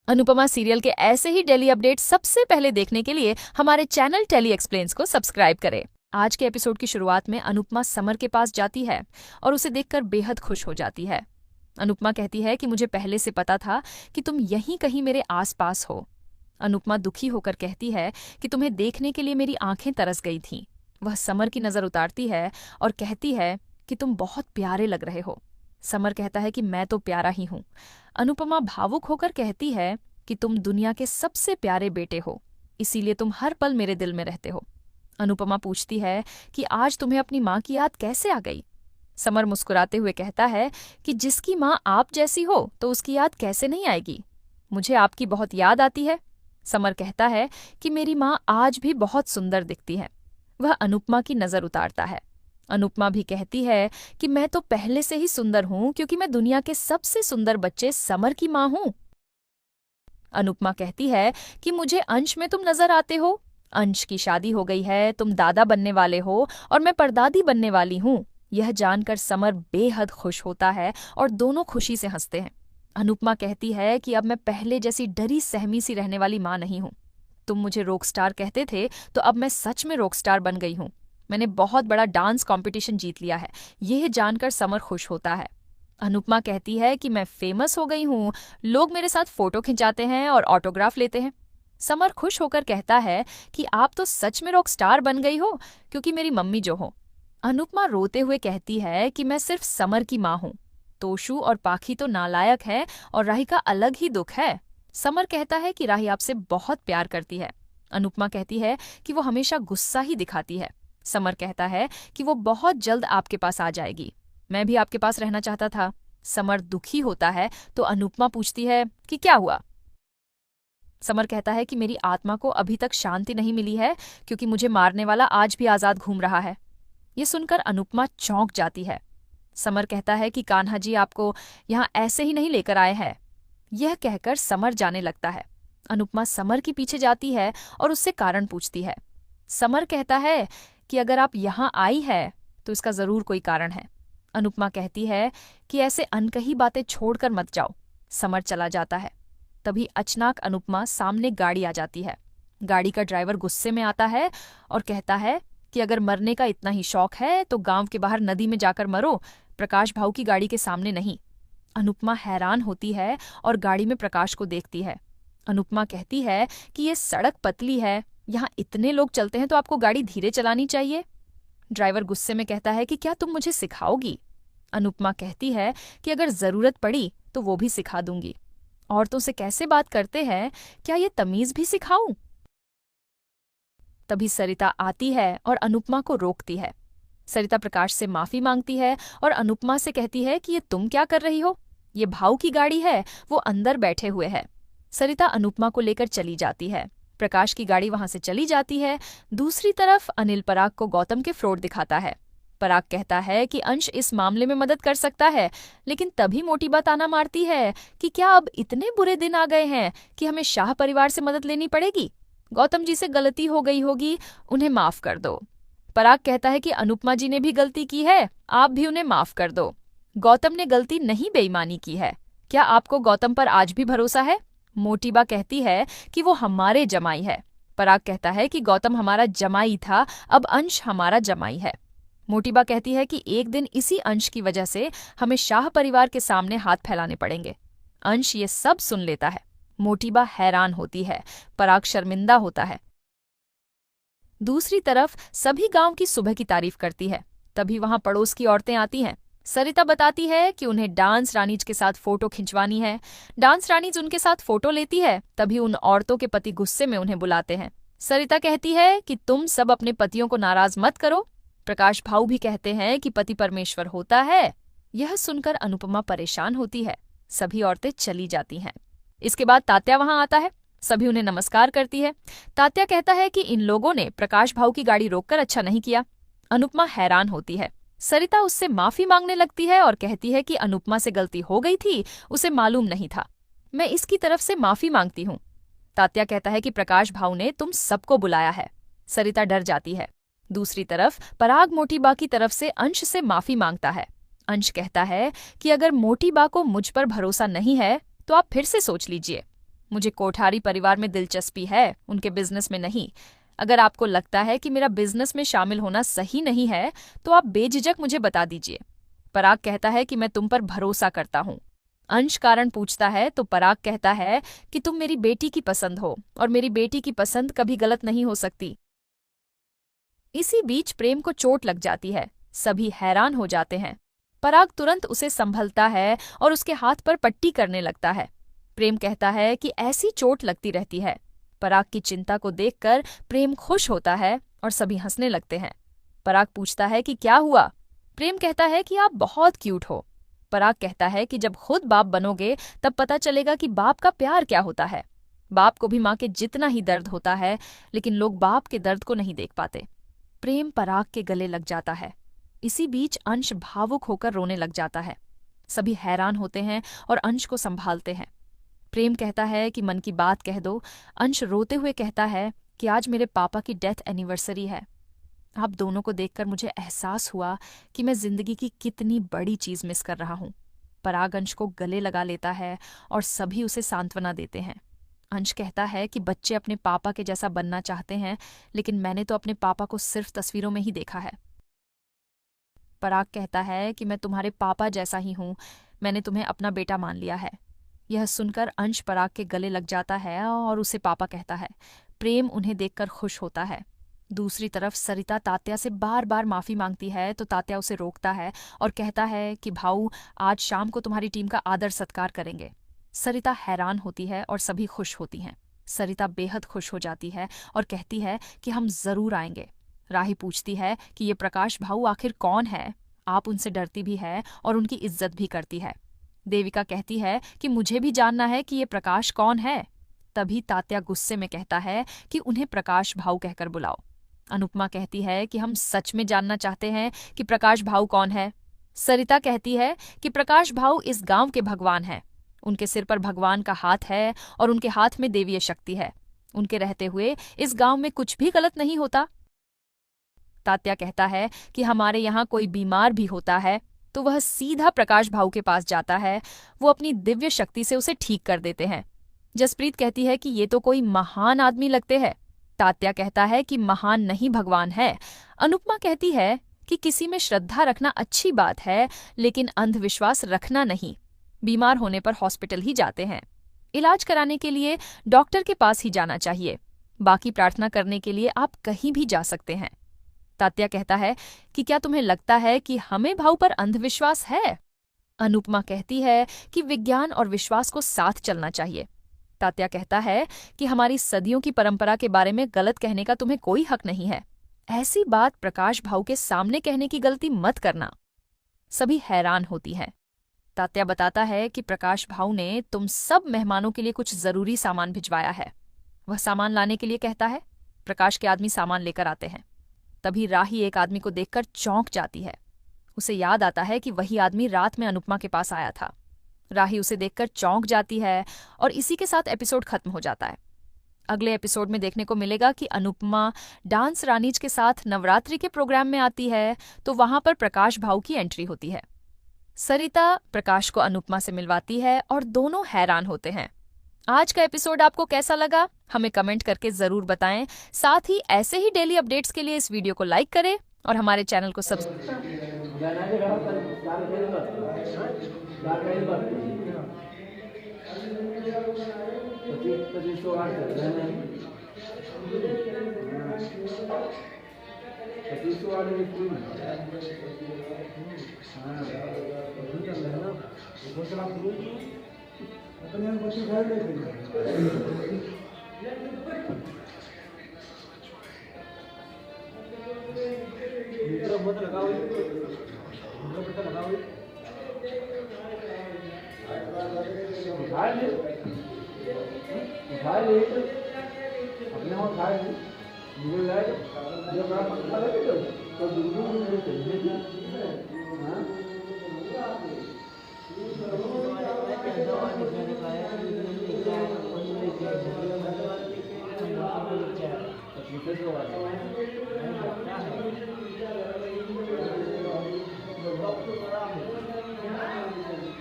Anupama serial के ऐसे ही daily update सबसे पहले देखने के लिए हमारे चैनल टेली एक्सप्लेन्स को सब्सक्राइब करें। आज के एपिसोड की शुरुआत में अनुपमा समर के पास जाती है और उसे देखकर बेहद खुश हो जाती है। अनुपमा कहती है कि मुझे पहले से पता था कि तुम यहीं कहीं मेरे आसपास हो। अनुपमा दुखी होकर कहती है कि तुम्हें देखने के लिए मेरी आंखें तरस गई थीं। वह समर की नजर उतारती है और कहती है कि तुम बहुत प्यारे लग रहे हो। समर कहता है कि मैं तो प्यारा ही हूं। अनुपमा भावुक होकर कहती है कि तुम दुनिया के सबसे प्यारे बेटे हो, इसीलिए तुम हर पल मेरे दिल में रहते हो। अनुपमा पूछती है कि आज तुम्हें अपनी माँ की याद कैसे आ गई। समर मुस्कुराते हुए कहता है कि जिसकी माँ आप जैसी हो तो उसकी याद कैसे नहीं आएगी। मुझे आपकी बहुत याद आती है। समर कहता है कि मेरी माँ आज भी बहुत सुंदर दिखती है। वह अनुपमा की नजर उतारता है। अनुपमा भी कहती है कि मैं तो पहले से ही सुंदर हूं क्योंकि मैं दुनिया के सबसे सुंदर बच्चे समर की माँ हूं। अनुपमा कहती है कि मुझे अंश में तुम नजर आते हो। अंश की शादी हो गई है, तुम दादा बनने वाले हो और मैं परदादी बनने वाली हूं। यह जानकर समर बेहद खुश होता है और दोनों खुशी से हंसते हैं। अनुपमा कहती है कि अब मैं पहले जैसी डरी सहमी सी रहने वाली माँ नहीं हूं। तुम मुझे रॉकस्टार कहते थे तो अब मैं सच में रॉकस्टार बन गई हूं। मैंने बहुत बड़ा डांस कंपटीशन जीत लिया है। यह जानकर समर खुश होता है। अनुपमा कहती है कि मैं फेमस हो गई हूं, लोग मेरे साथ फोटो खिंचाते हैं और ऑटोग्राफ लेते हैं। समर खुश होकर कहता है कि आप तो सच में रॉक स्टार बन गई हो क्योंकि मेरी मम्मी जो हो। अनुपमा रोते हुए कहती है कि मैं सिर्फ समर की माँ हूं। तोशु और पाखी तो नालायक है और राही का अलग ही दुख है। समर कहता है कि राही आपसे बहुत प्यार करती है। अनुपमा कहती है कि वो हमेशा गुस्सा ही दिखाती है। समर कहता है कि वो बहुत जल्द आपके पास आ जाएगी। मैं भी आपके पास रहना चाहता था। समर दुखी होता है तो अनुपमा पूछती है कि क्या हुआ। समर कहता है कि मेरी आत्मा को अभी तक शांति नहीं मिली है क्योंकि मुझे मारने वाला आज भी आजाद घूम रहा है। ये सुनकर अनुपमा चौंक जाती है। समर कहता है कि कान्हा जी आपको यहाँ ऐसे ही नहीं लेकर आए हैं। यह कहकर समर जाने लगता है। अनुपमा समर के पीछे जाती है और उससे कारण पूछती है। समर कहता है कि अगर आप यहाँ आई है तो इसका जरूर कोई कारण है। अनुपमा कहती है कि ऐसे अनकही बातें छोड़कर मत जाओ। समर चला जाता है। तभी अचानक अनुपमा सामने गाड़ी आ जाती है। गाड़ी का ड्राइवर गुस्से में आता है और कहता है कि अगर मरने का इतना ही शौक है तो गांव के बाहर नदी में जाकर मरो, प्रकाश भाऊ की गाड़ी के सामने नहीं। अनुपमा हैरान होती है और गाड़ी में प्रकाश को देखती है। अनुपमा कहती है कि ये सड़क पतली है, यहाँ इतने लोग चलते हैं तो आपको गाड़ी धीरे चलानी चाहिए। ड्राइवर गुस्से में कहता है कि क्या तुम मुझे सिखाओगी। अनुपमा कहती है कि अगर जरूरत पड़ी तो वो भी सिखा दूंगी। औरतों से कैसे बात करते हैं, क्या ये तमीज भी सिखाऊं। तभी सरिता आती है और अनुपमा को रोकती है। सरिता प्रकाश से माफी मांगती है और अनुपमा से कहती है कि ये तुम क्या कर रही हो, ये भाऊ की गाड़ी है, वो अंदर बैठे हुए हैं। सरिता अनुपमा को लेकर चली जाती है। प्रकाश की गाड़ी वहां से चली जाती है। दूसरी तरफ अनिल पराग को गौतम के फ्रॉड दिखाता है। पराग कहता है कि अंश इस मामले में मदद कर सकता है, लेकिन तभी मोटी बात ताना मारती है कि क्या अब इतने बुरे दिन आ गए हैं कि हमें शाह परिवार से मदद लेनी पड़ेगी। गौतम जी से गलती हो गई होगी, उन्हें माफ कर दो। पराग कहता है कि अनुपमा जी ने भी गलती की है, आप भी उन्हें माफ कर दो। गौतम ने गलती नहीं, बेईमानी की है। क्या आपको गौतम पर आज भी भरोसा है। मोटीबा कहती है कि वो हमारे जमाई है। पराग कहता है कि गौतम हमारा जमाई था, अब अंश हमारा जमाई है। मोटीबा कहती है कि एक दिन इसी अंश की वजह से हमें शाह परिवार के सामने हाथ फैलाने पड़ेंगे। अंश ये सब सुन लेता है। मोटीबा हैरान होती है, पराग शर्मिंदा होता है। दूसरी तरफ सभी गांव की सुबह की तारीफ करती है। तभी वहां पड़ोस की औरतें आती हैं। सरिता बताती है कि उन्हें डांस रानीज के साथ फोटो खिंचवानी है। डांस रानीज उनके साथ फोटो लेती है। तभी उन औरतों के पति गुस्से में उन्हें बुलाते हैं। सरिता कहती है कि तुम सब अपने पतियों को नाराज मत करो। प्रकाश भाऊ भी कहते हैं कि पति परमेश्वर होता है। यह सुनकर अनुपमा परेशान होती है। सभी औरतें चली जाती हैं। इसके बाद तात्या वहां आता है। सभी उन्हें नमस्कार करती है। तात्या कहता है कि इन लोगों ने प्रकाश भाऊ की गाड़ी रोककर अच्छा नहीं किया। अनुपमा हैरान होती है। सरिता उससे माफी मांगने लगती है और कहती है कि अनुपमा से गलती हो गई थी, उसे मालूम नहीं था। मैं इसकी तरफ से माफी मांगती हूँ। तात्या कहता है कि प्रकाश भाऊ ने तुम सबको बुलाया है। सरिता डर जाती है। दूसरी तरफ पराग मोटीबा की तरफ से अंश से माफी मांगता है। अंश कहता है कि अगर मोटीबा को मुझ पर भरोसा नहीं है तो आप फिर से सोच लीजिए। मुझे कोठारी परिवार में दिलचस्पी है, उनके बिजनेस में नहीं। अगर आपको लगता है कि मेरा बिजनेस में शामिल होना सही नहीं है तो आप बेझिझक मुझे बता दीजिए। पराग कहता है कि मैं तुम पर भरोसा करता हूँ। अंश कारण पूछता है तो पराग कहता है कि तुम मेरी बेटी की पसंद हो और मेरी बेटी की पसंद कभी गलत नहीं हो सकती। इसी बीच प्रेम को चोट लग जाती है। सभी हैरान हो जाते हैं। पराग तुरंत उसे संभलता है और उसके हाथ पर पट्टी करने लगता है। प्रेम कहता है कि ऐसी चोट लगती रहती है। पराग की चिंता को देखकर प्रेम खुश होता है और सभी हंसने लगते हैं। पराग पूछता है कि क्या हुआ? प्रेम कहता है कि आप बहुत क्यूट हो। पराग कहता है कि जब खुद बाप बनोगे तब पता चलेगा कि बाप का प्यार क्या होता है। बाप को भी माँ के जितना ही दर्द होता है, लेकिन लोग बाप के दर्द को नहीं देख पाते। प्रेम पराग के गले लग जाता है। इसी बीच अंश भावुक होकर रोने लग जाता है। सभी हैरान होते हैं और अंश को संभालते हैं। प्रेम कहता है कि मन की बात कह दो। अंश रोते हुए कहता है कि आज मेरे पापा की डेथ एनिवर्सरी है। आप दोनों को देखकर मुझे एहसास हुआ कि मैं जिंदगी की कितनी बड़ी चीज मिस कर रहा हूँ। पराग अंश को गले लगा लेता है और सभी उसे सांत्वना देते हैं। अंश कहता है कि बच्चे अपने पापा के जैसा बनना चाहते हैं, लेकिन मैंने तो अपने पापा को सिर्फ तस्वीरों में ही देखा है। पराग कहता है कि मैं तुम्हारे पापा जैसा ही हूँ, मैंने तुम्हें अपना बेटा मान लिया है। यह सुनकर अंश पराग के गले लग जाता है और उसे पापा कहता है। प्रेम उन्हें देखकर खुश होता है। दूसरी तरफ सरिता तात्या से बार बार माफी मांगती है तो तात्या उसे रोकता है और कहता है कि भाऊ, आज शाम को तुम्हारी टीम का आदर सत्कार करेंगे। सरिता हैरान होती है और सभी खुश होती हैं। सरिता बेहद खुश हो जाती है और कहती है कि हम जरूर आएंगे। राही पूछती है कि ये प्रकाश भाऊ आखिर कौन है? आप उनसे डरती भी है और उनकी इज्जत भी करती है। देविका कहती है कि मुझे भी जानना है कि ये प्रकाश कौन है। तभी तात्या गुस्से में कहता है कि उन्हें प्रकाश भाऊ कहकर बुलाओ। अनुपमा कहती है कि हम सच में जानना चाहते हैं कि प्रकाश भाऊ कौन है। सरिता कहती है कि प्रकाश भाऊ इस गांव के भगवान हैं। उनके सिर पर भगवान का हाथ है और उनके हाथ में देवीय शक्ति है। उनके रहते हुए इस गांव में कुछ भी गलत नहीं होता। तात्या कहता है कि हमारे यहाँ कोई बीमार भी होता है तो वह सीधा प्रकाश भाऊ के पास जाता है। वो अपनी दिव्य शक्ति से उसे ठीक कर देते हैं। जसप्रीत कहती है कि ये तो कोई महान आदमी लगते हैं। तात्या कहता है कि महान नहीं, भगवान है। अनुपमा कहती है कि किसी में श्रद्धा रखना अच्छी बात है, लेकिन अंधविश्वास रखना नहीं। बीमार होने पर हॉस्पिटल ही जाते हैं। इलाज कराने के लिए डॉक्टर के पास ही जाना चाहिए। बाकी प्रार्थना करने के लिए आप कहीं भी जा सकते हैं। तात्या कहता है कि क्या तुम्हें लगता है कि हमें भाऊ पर अंधविश्वास है? अनुपमा कहती है कि विज्ञान और विश्वास को साथ चलना चाहिए। तात्या कहता है कि हमारी सदियों की परंपरा के बारे में गलत कहने का तुम्हें कोई हक नहीं है। ऐसी बात प्रकाश भाऊ के सामने कहने की गलती मत करना। सभी हैरान होती हैं। तात्या बताता है कि प्रकाश भाऊ ने तुम सब मेहमानों के लिए कुछ जरूरी सामान भिजवाया है। वह सामान लाने के लिए कहता है। प्रकाश के आदमी सामान लेकर आते हैं। तभी राही एक आदमी को देखकर चौंक जाती है। उसे याद आता है कि वही आदमी रात में अनुपमा के पास आया था। राही उसे देखकर चौंक जाती है और इसी के साथ एपिसोड खत्म हो जाता है। अगले एपिसोड में देखने को मिलेगा कि अनुपमा डांस रानीज के साथ नवरात्रि के प्रोग्राम में आती है तो वहां पर प्रकाश भाऊ की एंट्री होती है। सरिता प्रकाश को अनुपमा से मिलवाती है और दोनों हैरान होते हैं। आज का एपिसोड आपको कैसा लगा हमें कमेंट करके जरूर बताएं। साथ ही ऐसे ही डेली अपडेट्स के लिए इस वीडियो को लाइक करें और हमारे चैनल को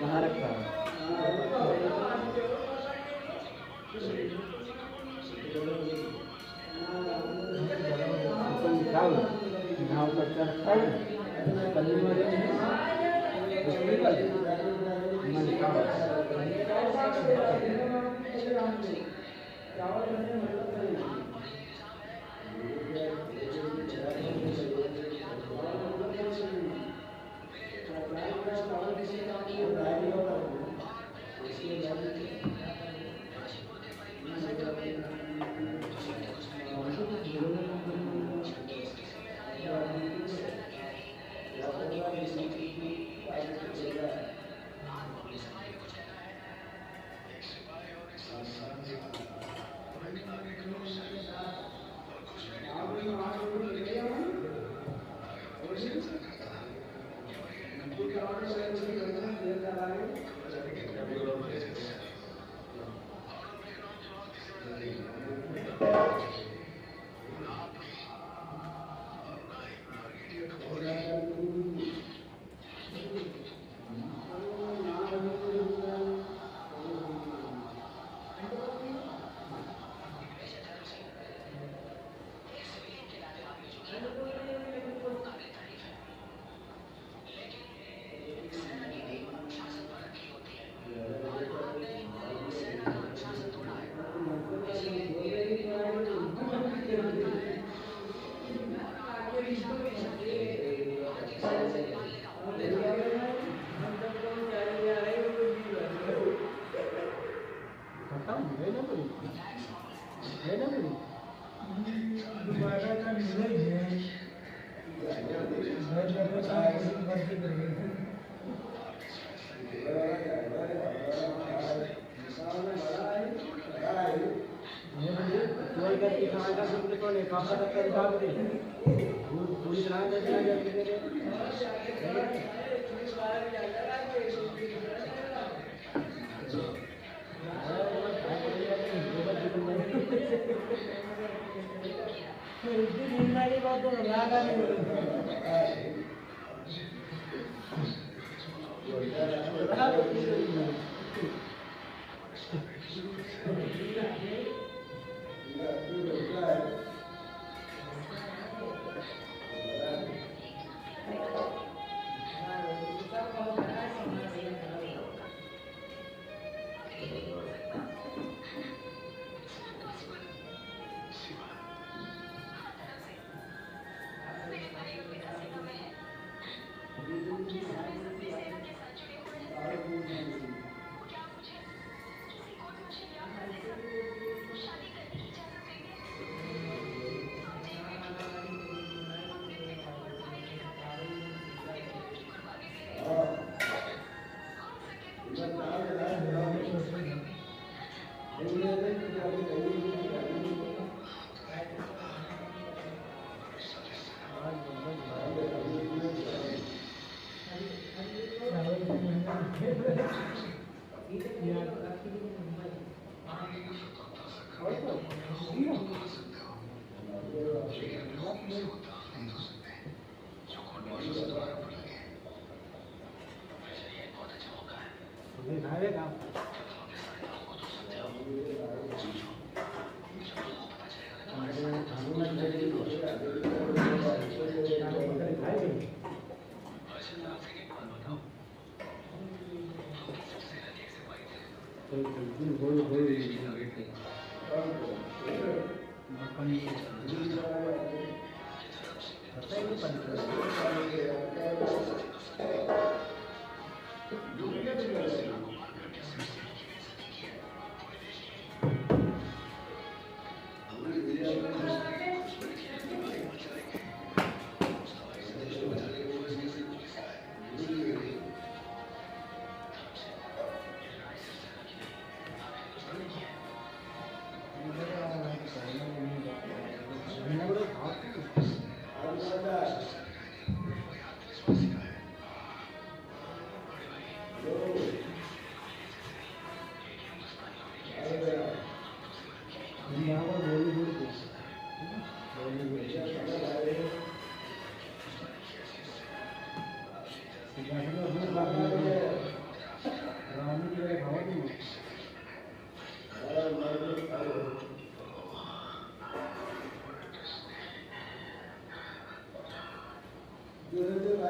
कहाँ रखा है?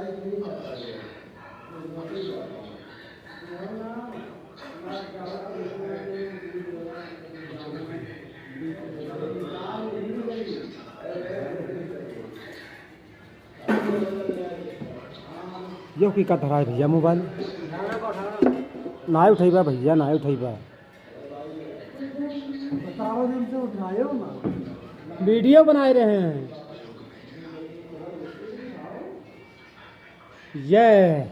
यो की का धरा है भैया मोबाइल ना उठेबा भैया ना उठेबा वीडियो बनाए रहे हैं ये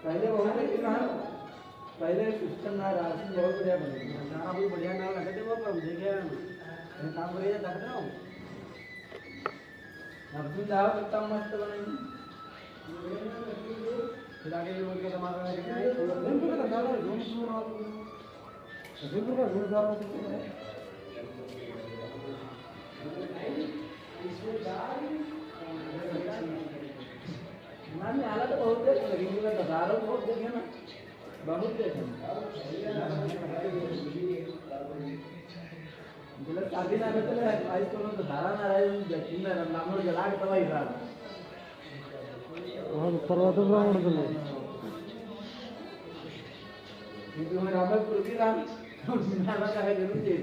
पहले बहुत पहले सिस्टम ना राशन बहुत बढ़िया बने खाना भी बढ़िया ना लगे थे वो पर देखे काम बढ़िया तक ना अब भी दाव कितना मस्त बने फिर आगे भी बोल के हमारा है दिन को तो डालो रूम सुन और दिन को रूम डालो ना मैं आला तो बहुत देख लगी मुझे बता रहा हूँ बहुत देखे ना बहुत देखे मतलब शादी ना रहते ना आज तो धारा ना रहे जिंदा नाम जला के तबाही था और परवातो रावण दले क्योंकि हमें रामपुर की राम नाम का है जरूर चाहिए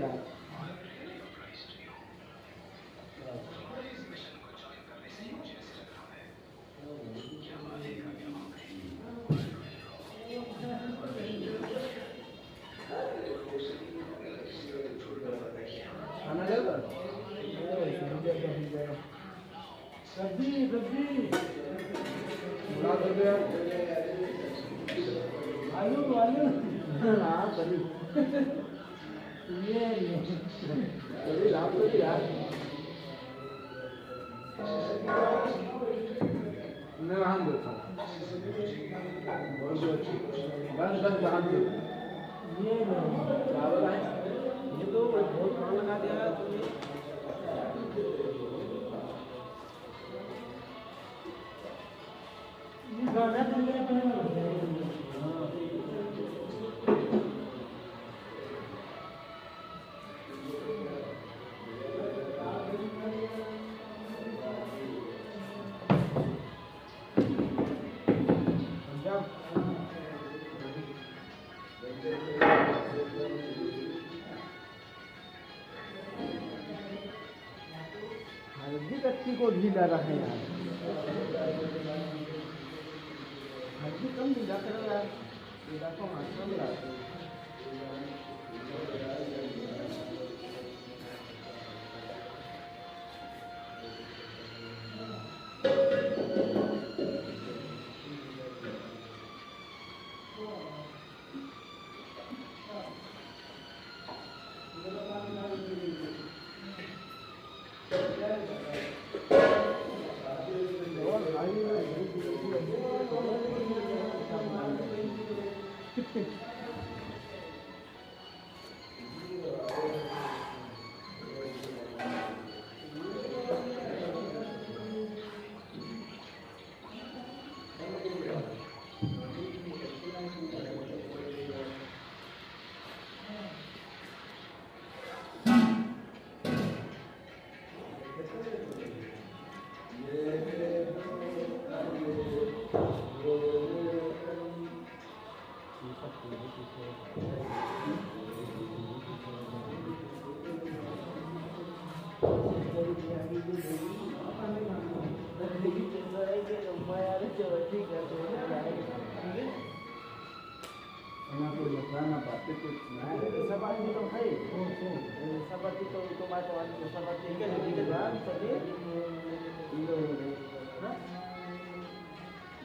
सब्जी सब्जी आलू आलू हाँ सभी ये सभी लाभ तो यार मैं वहाँ देखा बस बस वहाँ ये चावल है ये तो बहुत खाना लगा दिया गाना तो मेरा अपने हल्दी कच्ची को ढीला रहे यार हल्दी कम ढीला करो यार ढीला को मात्रा में लाते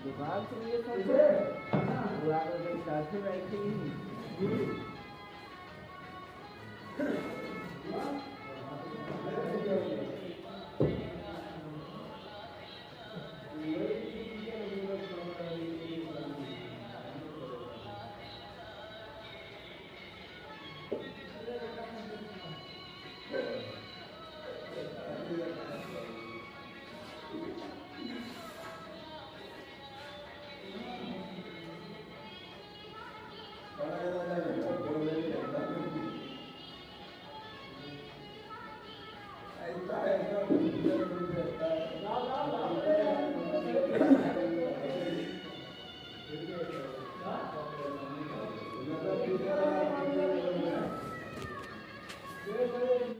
दुकान से ये सब साथ में बैठे